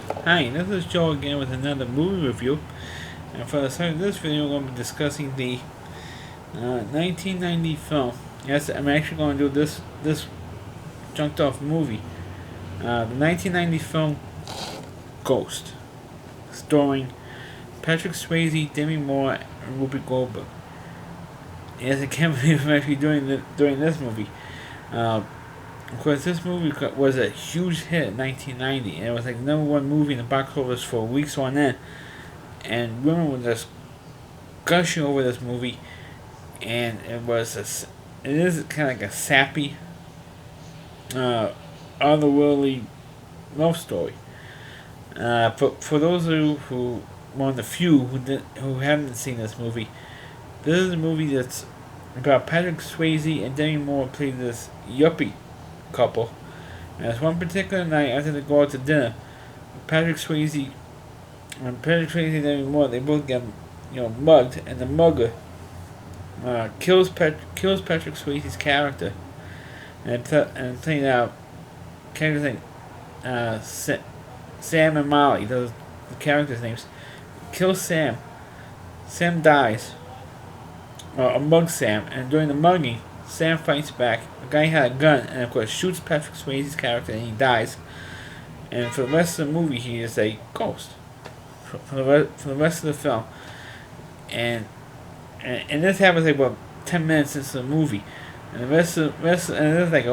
Hi, this is Joe again with another movie review. And for the start of this video, we're going to be discussing the 1990 film. Yes, I'm actually going to do this junked off movie. The 1990 film Ghost, starring Patrick Swayze, Demi Moore, and Whoopi Goldberg. Yes, I can't believe I'm actually doing this movie. Uh, of course, this movie was a huge hit in 1990, and it was like the number one movie in the box office for weeks on end. And women were just gushing over this movie, and it is kind of like a sappy, uh, otherworldly love story. For those of you who one of the few who haven't seen this movie, this is a movie that's about Patrick Swayze and Demi Moore play this yuppie couple. And it's one particular night after they go out to dinner, Patrick Swayze Patrick Swayze and Demi Moore, they both get mugged, and the mugger kills Patrick Swayze's character, and playing out characters like Sam and Molly, those the characters' names, kills Sam. Sam dies, or mugs Sam, and during the mugging, Sam fights back. The guy had a gun, and of course shoots Patrick Swayze's character, and he dies. And for the rest of the movie, he is a ghost. For the rest of the film, and this happens like about 10 minutes into the movie, and the rest and it's like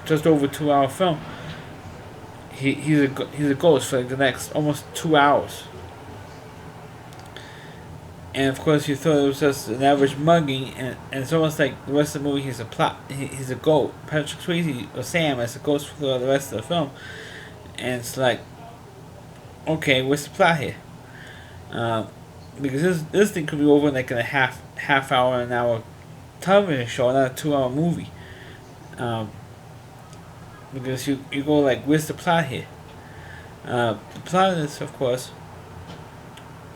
just over 2 hour film. He's a ghost for like the next almost 2 hours, and of course you thought it was just an average mugging, and it's almost like the rest of the movie he's a plot. He's a ghost. Patrick Swayze or Sam is a ghost for the rest of the film, and it's like, okay, what's the plot here? Because this thing could be over in like in a half hour, an hour television show, not a 2 hour movie. Um, because you go like, where's the plot here? The plot is, of course,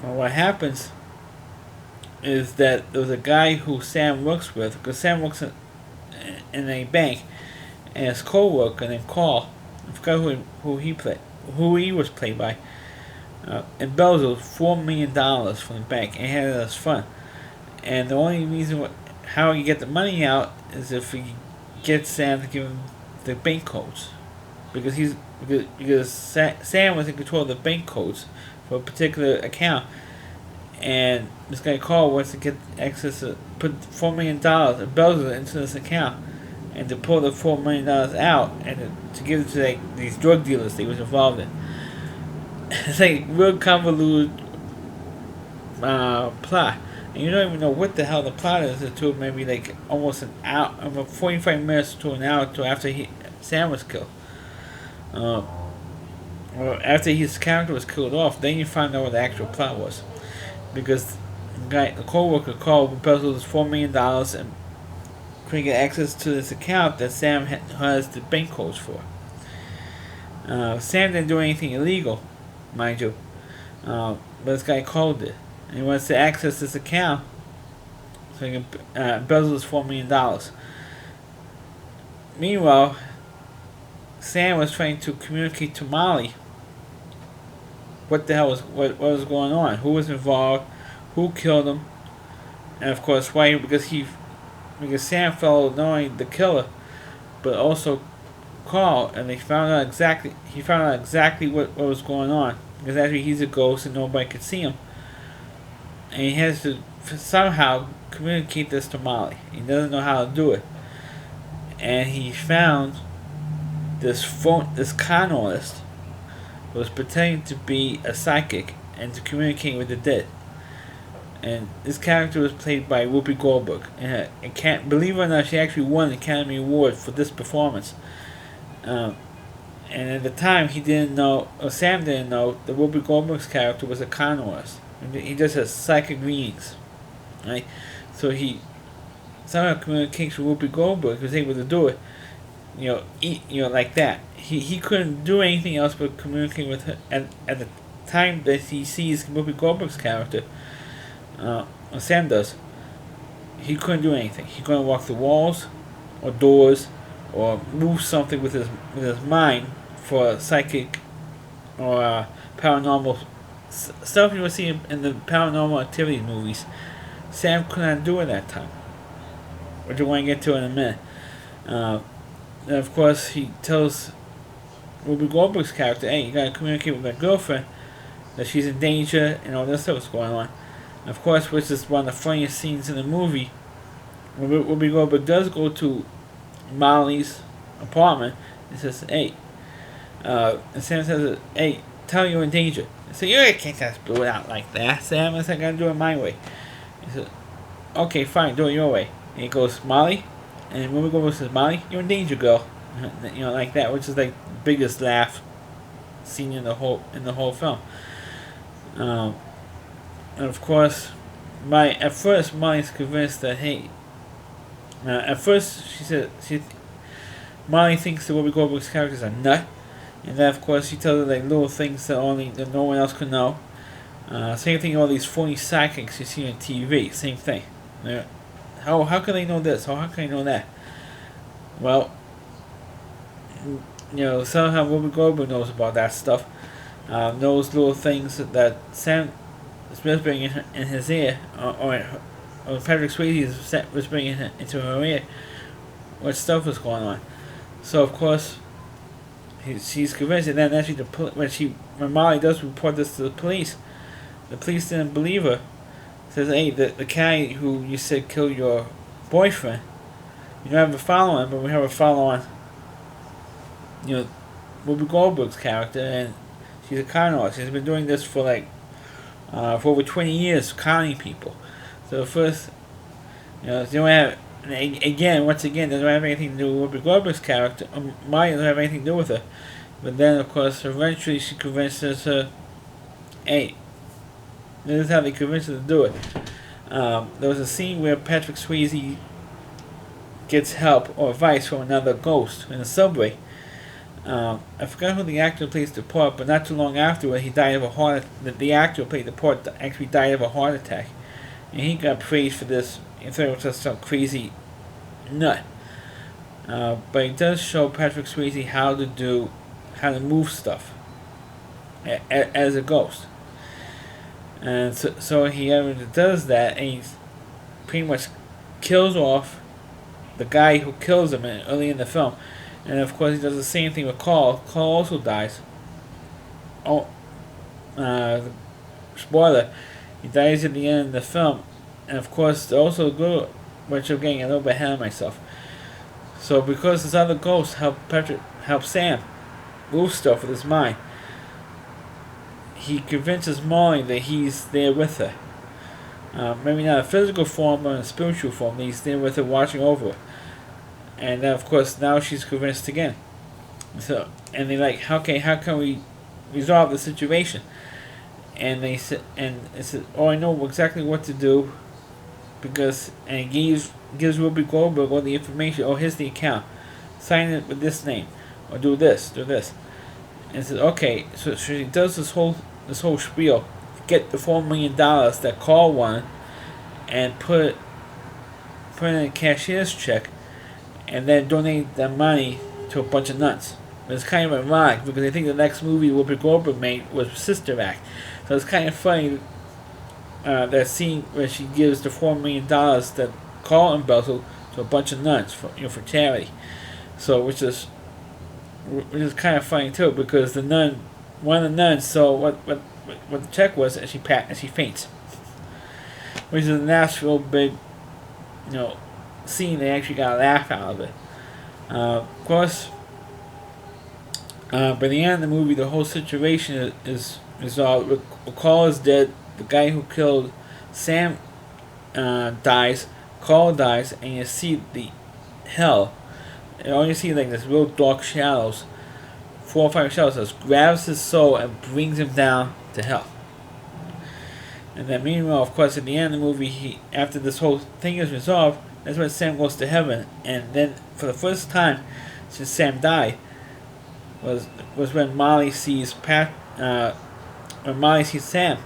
what happens is that there was a guy who Sam works with, because Sam works in a bank, and his co-worker named Carl, I forgot who he was played by, embezzled $4 million from the bank and had it as fun. And the only reason how he get the money out is if he gets Sam to give him the bank codes, because Sam was in control of the bank codes for a particular account, and this guy Carl wants to get access to put $4 million embezzled into this account, and to pull the $4 million out and to give it to like these drug dealers that he was involved in. It's like real convoluted plot, and you don't even know what the hell the plot is until maybe like almost an hour, about 45 minutes to an hour to after Sam was killed. Or after his character was killed off, then you find out what the actual plot was, because the co-worker called embezzled his $4 million and couldn't get access to this account that Sam has the bank codes for. Sam didn't do anything illegal, mind you. But this guy called it. And he wants to access this account so he can embezzle his $4 million. Meanwhile, Sam was trying to communicate to Molly what the hell was going on, who was involved, who killed him, and of course why. Because Sam followed not only the killer, but also Carl, and they found out exactly. He found out exactly what was going on, because actually he's a ghost and nobody could see him, and he has to somehow communicate this to Molly. He doesn't know how to do it, and he found this con artist who was pretending to be a psychic and to communicate with the dead. And this character was played by Whoopi Goldberg, and can't believe it or not, she actually won an Academy Award for this performance. And at the time, he didn't know, or Sam didn't know, that Whoopi Goldberg's character was a con artist. He just has psychic readings, right? So he somehow communicates with Whoopi Goldberg, was able to do it, like that. He couldn't do anything else but communicate with her. At the time that he sees Whoopi Goldberg's character, Sam does, he couldn't do anything. He couldn't walk through walls, or doors, or move something with his mind for psychic or paranormal stuff you would see in the paranormal activity movies. Sam could not do at that time, which I want to get to in a minute. Uh, and of course, he tells Ruby Goldberg's character, "Hey, you gotta communicate with my girlfriend that she's in danger and all this stuff is going on." And of course, which is one of the funniest scenes in the movie. Ruby Goldberg does go to Molly's apartment and says, "Hey," and Sam says, "Hey, tell her you're in danger." So you can't just blow it out like that, Sam. I said, "I gotta do it my way." He said, "Okay, fine, do it your way." And he goes, "Molly," and Ruby Goldberg says, "Molly, you're in danger, girl." Like that, which is like the biggest laugh scene in the whole film. Um, and of course, at first Molly's convinced that hey, at first Molly thinks that Ruby Goldberg's character is a nut, and then of course she tells her like little things that no one else could know. Same thing, all these phony psychics you see on TV. Same thing. How can they know this? How can they know that? Well, somehow Ruby Goldberg knows about that stuff. Knows little things that Sam is whispering in his ear, or Patrick Swayze is whispering into her ear, what stuff is going on. So of course, she's convinced, and then actually when Molly does report this to the police didn't believe her. Says, "Hey, the guy who you said killed your boyfriend, you don't have a follow on, but we have a follow on, Ruby Goldberg's character, and she's a con artist. She's been doing this for over 20 years, conning people. So first, they don't have, once again, they don't have anything to do with Ruby Goldberg's character. Molly doesn't have anything to do with her. But then, of course, eventually she convinces her, hey, this is how they convince her to do it. There was a scene where Patrick Swayze gets help or advice from another ghost in a subway. I forgot who the actor plays the part, but not too long afterward, he died of a heart. The actor who played the part actually died of a heart attack, and he got praised for this. He thought it was just some crazy nut. But it does show Patrick Swayze how to move stuff as a ghost, and so he does that, and he pretty much kills off the guy who kills him early in the film. And of course, he does the same thing with Carl. Carl also dies. Oh, spoiler, he dies at the end of the film. And of course, also good, which I'm getting a little bit ahead of myself. So because this other ghost help Sam move stuff with his mind, he convinces Molly that he's there with her. Maybe not in a physical form, but in a spiritual form. He's there with her, watching over her. And then, of course, now she's convinced again. So, and they're like, how can we resolve the situation? And they said, "Oh, I know exactly what to do," and he gives Ruby Goldberg all the information. "Oh, here's the account. Sign it with this name, or do this." And says, "Okay." So she does this whole spiel, get the $4 million that Carl won, and put in a cashier's check, and then donate that money to a bunch of nuts. But it's kind of ironic because I think the next movie Whoopi Goldberg made was Sister Act. So it's kind of funny that scene where she gives the $4 million that Carl embezzled to a bunch of nuns for charity. So which is kind of funny too, because one of the nuns saw what the check was, and she faints. Which is a Nashville big, scene. They actually got a laugh out of it. Of course, by the end of the movie, the whole situation is resolved. Carl is dead. The guy who killed Sam dies. Carl dies, and you see the hell. And all you see like this real dark shadows, 4 or 5 shadows, that grabs his soul and brings him down to hell. And then meanwhile, of course, at the end of the movie, after this whole thing is resolved, that's when Sam goes to heaven. And then, for the first time since Sam died, was when Molly sees when Molly sees Sam.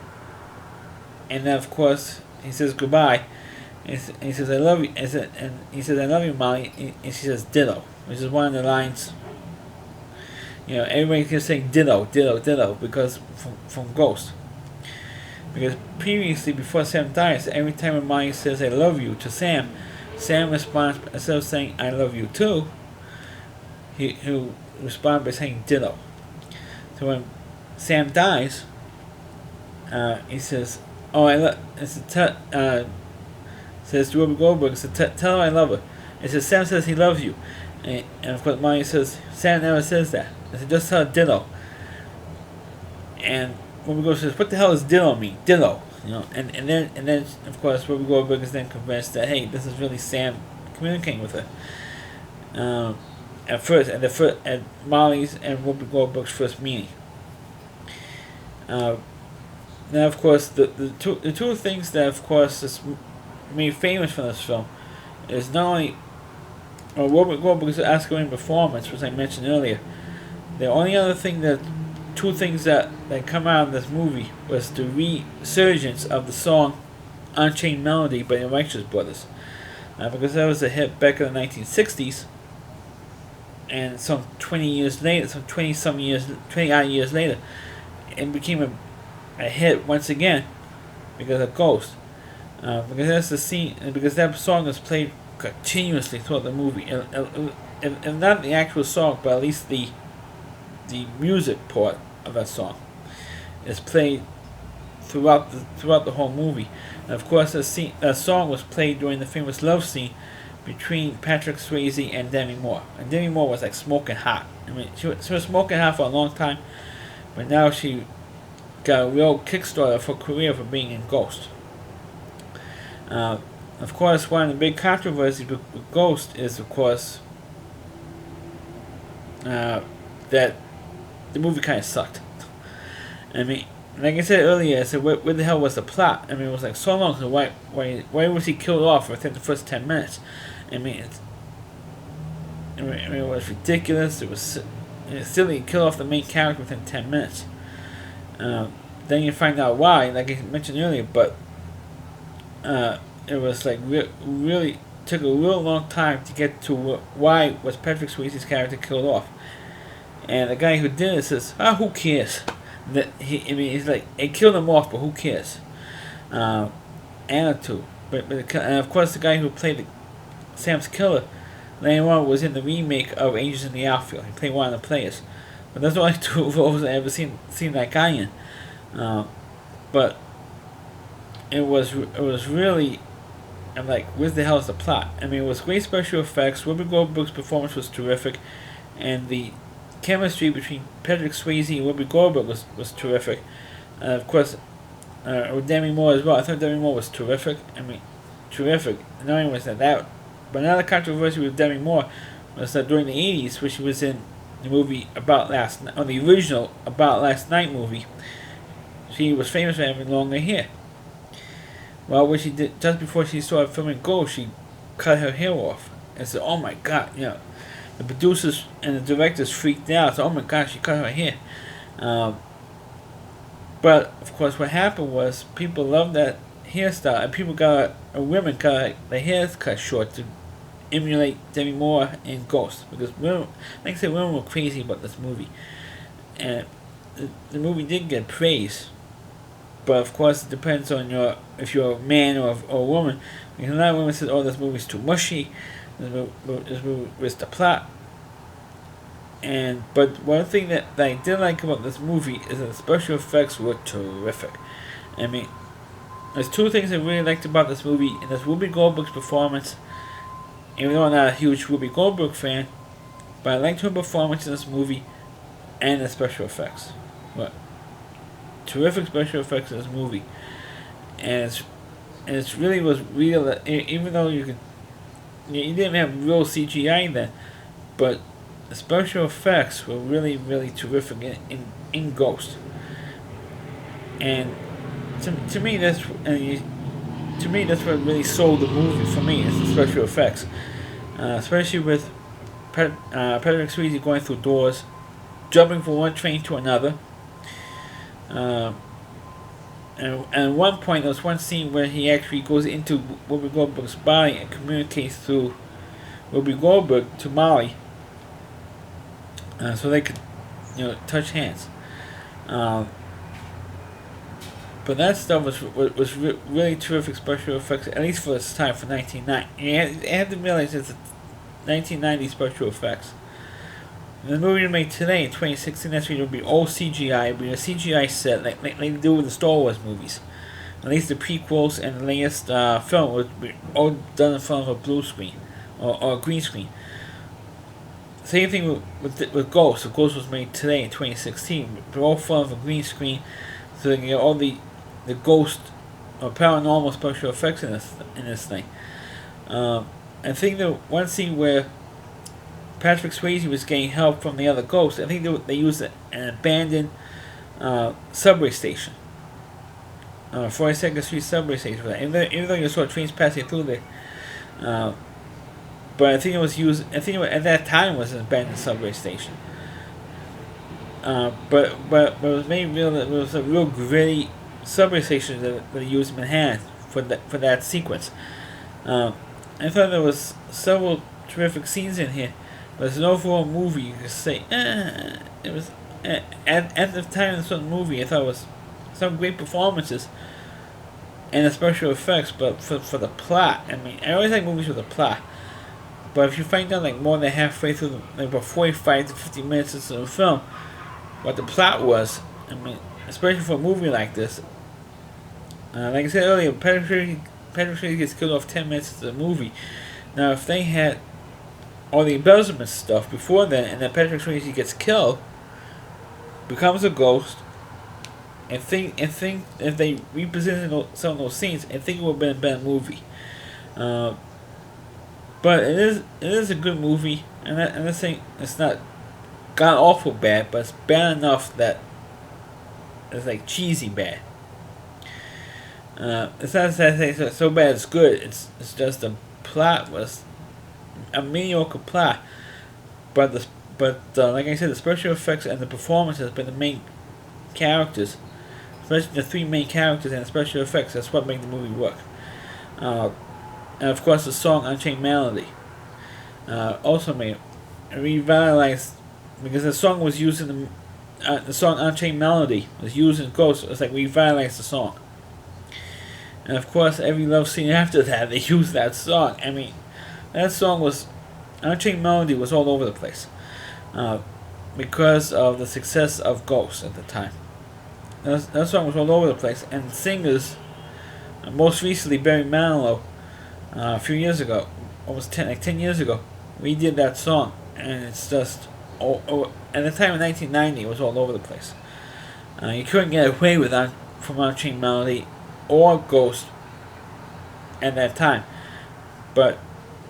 And then, of course, he says goodbye. And he says, "I love you." And he says, "I love you, Molly." And she says, "Ditto," which is one of the lines. everybody kept saying ditto, ditto, ditto because from Ghost. Because previously, before Sam dies, every time Molly says "I love you" to Sam, Sam responds instead of saying "I love you too," he'll respond by saying "ditto." So when Sam dies, he says, "Oh, I love." Says to Whoopi Goldberg, "Tell her I love her." It says Sam says he loves you, and of course Molly says Sam never says that. I said just tell her ditto. And Whoopi Goldberg says, "What the hell does ditto mean? Ditto." And then of course Whoopi Goldberg is then convinced that hey, this is really Sam communicating with her. At first, at Molly's and Whoopi Goldberg's first meeting. Now, of course, the two things that, of course, is made famous from this film is not only Whoopi Goldberg's Oscar-winning performance, which I mentioned earlier. The only other thing two things that come out of this movie was the resurgence of the song "Unchained Melody" by the Righteous Brothers, because that was a hit back in the 1960s. And some 20 years later, 20 odd years later, it became a hit once again because of Ghost. Because that's the scene, and because that song is played continuously throughout the movie, and not the actual song, but at least the music part of that song is played throughout the whole movie. And of course, that song was played during the famous love scene between Patrick Swayze and Demi Moore. And Demi Moore was like smoking hot. I mean, she was smoking hot for a long time, but now she got a real kickstarter for career for being in Ghost. Of course, one of the big controversies with Ghost is, of course, that the movie kind of sucked. I mean, like I said earlier, I said, where the hell was the plot? I mean, it was like so long, so why was he killed off within the first 10 minutes? I mean, it was ridiculous. It was silly to kill off the main character within 10 minutes. Then you find out why, like I mentioned earlier, but it was like really took a real long time to get to why was Patrick Swayze's character killed off. And the guy who did it says, who cares? He's like, it killed him off, but who cares? Attitude. And of course, the guy who played Sam's killer later on was in the remake of Angels in the Outfield. He played one of the players. But that's the only two roles I ever seen that guy in. But it was really, I'm like, where the hell is the plot? I mean, it was great special effects. Whoopi Goldberg's performance was terrific, and the chemistry between Patrick Swayze and Whoopi Goldberg was terrific. Of course, with Demi Moore as well. I thought Demi Moore was terrific. I mean, terrific. Not only was that, but another controversy with Demi Moore was that during the 80s, when she was in the movie the original About Last Night movie, she was famous for having longer hair. Well, what she did just before she started filming Ghost, she cut her hair off and said, "Oh my God!" The producers and the directors freaked out. So, "Oh my God, she cut her hair." But of course, what happened was people loved that hairstyle, and women got their hair cut short to emulate Demi Moore in Ghost, because women, like I said, women were crazy about this movie, and the movie did get praise. But of course, it depends on if you're a man or a woman. Because a lot of women said, "Oh, this movie's too mushy. This movie was the plot." But one thing that I did like about this movie is that the special effects were terrific. I mean, there's two things I really liked about this movie, and that's Whoopi Goldberg's performance. Even though I'm not a huge Whoopi Goldberg fan, but I liked her performance in this movie and the special effects. But terrific special effects in this movie, and it's really was real. Even though you didn't have real CGI then, but the special effects were really, really terrific in Ghost. And to me that's what really sold the movie for me, is the special effects, especially with Patrick Swayze going through doors, jumping from one train to another. And at one point, there was one scene where he actually goes into Whoopi Goldberg's body and communicates through Whoopi Goldberg to Molly, so they could touch hands. Um, but that stuff was really terrific special effects, at least for its time, for 1990. You had to realize it's 1990 special effects. And the movie made today in 2016, that's going to be all CGI. It'll be a CGI set, like they do with the Star Wars movies. At least the prequels and the latest film would be all done in front of a blue screen or a green screen. Same thing with Ghost. So Ghost was made today in 2016, but all in front of a green screen, so they can get all the ghost or paranormal special effects in this thing. I think the one scene where Patrick Swayze was getting help from the other ghosts, I think they used an abandoned subway station. 42nd Street subway station for that. Even though you saw trains passing through there. But I think it was used, at that time was an abandoned subway station. But it was made real that it was a real gritty subway station that they used in Manhattan for that sequence. I thought there was several terrific scenes in here. But as an overall movie, you could say, it was at the time of the movie, I thought it was some great performances and the special effects, but for the plot, I mean, I always like movies with a plot. But if you find out like more than halfway through, like about 45 to 50 minutes into the film, what the plot was, I mean, especially for a movie like this, like I said earlier, Patrick Swayze gets killed off 10 minutes into the movie. Now, if they had all the embezzlement stuff before then, and then Patrick Swayze gets killed, becomes a ghost, and think if they represented some of those scenes, I think it would have been a better movie. But it is a good movie, and I'm saying it's not god awful bad, but it's bad enough that it's like cheesy bad. It's not that so bad it's good. It's just the plot was a mediocre plot, but like I said, the special effects and the performances by the main characters, especially the three main characters and the special effects, that's what made the movie work. And of course the song Unchained Melody also made revitalized, because the song was used in the song Unchained Melody was used in Ghost. It's like revitalized the song. And of course every love scene after that they used that song. I mean, that song was, Unchained Melody was all over the place because of the success of Ghost at the time. That song was all over the place, and singers, most recently Barry Manilow, a few years ago, almost 10 years ago, we did that song, and it's just, at the time of 1990, it was all over the place. You couldn't get away with from Unchained Melody or Ghost at that time, but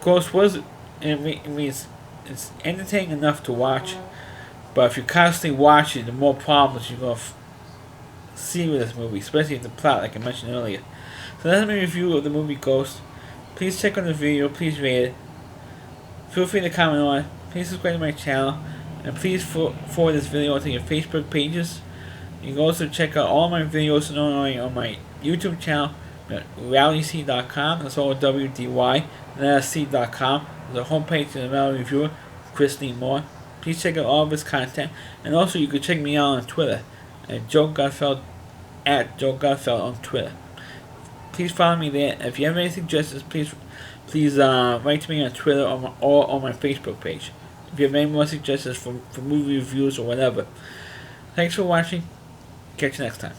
Ghost was, it's entertaining enough to watch, but if you constantly watch it, the more problems you're going to see with this movie, especially the plot, like I mentioned earlier. So that's my review of the movie Ghost. Please check on the video, please rate it. Feel free to comment on it. Please subscribe to my channel, and please forward this video onto your Facebook pages. You can also check out all my videos not only on my YouTube channel, but realityc.com, that's all WDY, and that's C.com. There's a homepage to the Reality Reviewer, Chris Lee Moore. Please check out all of his content, and also you can check me out on Twitter at Joe Gutfeld, at Joe Gutfeld on Twitter. Please follow me there. If you have any suggestions, please write to me on Twitter or on my Facebook page. If you have any more suggestions for movie reviews or whatever. Thanks for watching. Catch you next time.